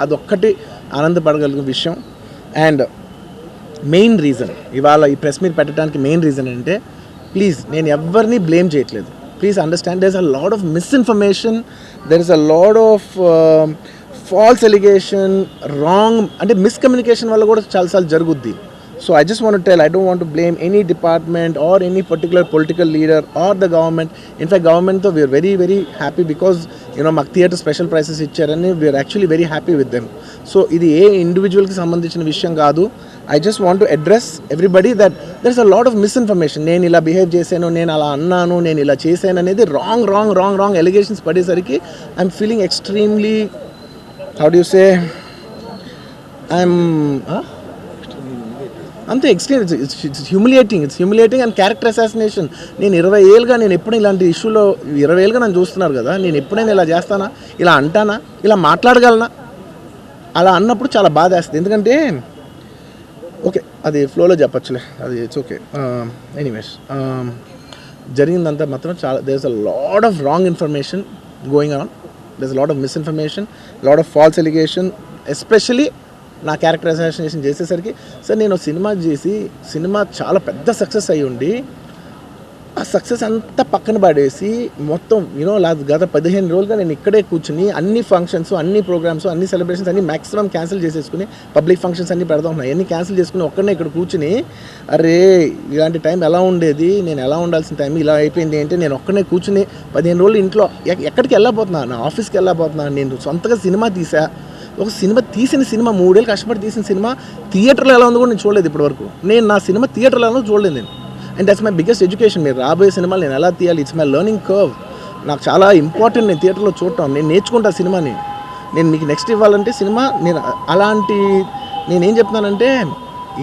అదొక్కటి ఆనందపడగలిగిన విషయం. And main reason ఇవాళ ఈ ప్రెస్ మీట్ పెట్టడానికి మెయిన్ రీజన్ అంటే, ప్లీజ్ నేను ఎవరిని బ్లేమ్ చేయట్లేదు. Please understand, there is a lot of misinformation, there is a lot of false allegation, wrong అంటే మిస్కమ్యూనికేషన్ వల్ల కూడా చాలాసార్లు జరుగుద్ది. So I just want to tell, I don't want to blame any department or any particular political leader or the government. In fact, government though we are very very happy because మాకు theatre special prices ఇచ్చారని we are actually very happy with them. So ఇది ఏ ఇండివిజువల్కి సంబంధించిన విషయం కాదు. I just want to address everybody that there is a lot of misinformation. నేను ఇలా behave చేశాను, నేను అలా అన్నాను, నేను ఇలా చేశాను అనేది రాంగ్ ఎలిగేషన్స్ పడేసరికి I'm feeling extremely, how do you say, I'm అంతే extreme. It's humiliating and character assassination. నేను 20 ఏళ్ళుగా నేను ఎప్పుడు ఇలాంటి ఇష్యూలో 20 ఏళ్ళుగా నన్ను చూస్తున్నారు కదా, నేను ఎప్పుడైనా ఇలా చేస్తానా, ఇలా అంటానా, ఇలా మాట్లాడగలనా? అలా అన్నప్పుడు చాలా బాధ వేస్తుంది. ఎందుకంటే ఓకే అది ఫ్లోలో చెప్పచ్చులే, అది ఇట్స్ ఓకే. ఎనీవేస్ జరిగిందంతా మాత్రం చాలా, there is a lot of wrong information going on, there is a lot of misinformation, lot of false allegation, especially నా క్యారెక్టర్ అసాసినేషన్ చేసేసరికి. సార్ నేను సినిమా చేసి సినిమా చాలా పెద్ద సక్సెస్ అయ్యి ఉండి ఆ సక్సెస్ అంతా పక్కన పడేసి మొత్తం గత 15 రోజులుగా నేను ఇక్కడే కూర్చుని అన్ని ఫంక్షన్స్, అన్ని ప్రోగ్రామ్స్, అన్ని సెలబ్రేషన్స్ అన్ని మ్యాక్సిమం క్యాన్సిల్ చేసేసుకుని, పబ్లిక్ ఫంక్షన్స్ అన్ని పెడతా ఉన్నాయి, అన్ని క్యాన్సిల్ చేసుకుని ఒక్కడనే ఇక్కడ కూర్చుని, అరే ఇలాంటి టైం ఎలా ఉండేది, నేను ఎలా ఉండాల్సిన టైం ఇలా అయిపోయింది అంటే, నేను ఒక్కడనే కూర్చుని 15 రోజులు ఇంట్లో ఎక్కడికి వెళ్ళబోతున్నా, నా ఆఫీస్కి వెళ్ళబోతున్నా, నేను సొంతగా సినిమా తీసా. ఒక తీసిన సినిమా 3 ఏళ్ళు కష్టపడి తీసిన సినిమా థియేటర్లో ఎలా ఉందో కూడా నేను చూడలేదు ఇప్పటివరకు. నేను నా సినిమా థియేటర్లో ఎలా ఉందో చూడలేదు నేను. And that's my biggest education. మీరు రాబోయే సినిమాలు నేను ఎలా తీయాలి, ఇట్స్ మై లెర్నింగ్ కర్వ్. నాకు చాలా ఇంపార్టెంట్ నేను థియేటర్లో చూడటం. నేను నేర్చుకుంటా సినిమాని. నేను మీకు నెక్స్ట్ ఇవ్వాలంటే సినిమా నేనేం చెప్తున్నానంటే,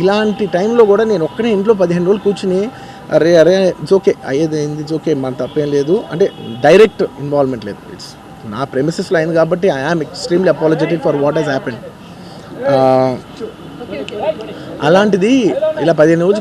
ఇలాంటి టైంలో కూడా నేను ఒక్కనే ఇంట్లో 15 రోజులు కూర్చుని అరే ఇట్స్ ఓకే, అయ్యేది ఇట్స్ ఓకే, మన తప్పేం లేదు అంటే డైరెక్ట్ ఇన్వాల్వ్మెంట్ లేదు. ఇట్స్ నా ప్రెమిసెస్లో అయింది కాబట్టి I am extremely apologetic for what he's happened. అలాంటిది ఇలా 15 రోజులు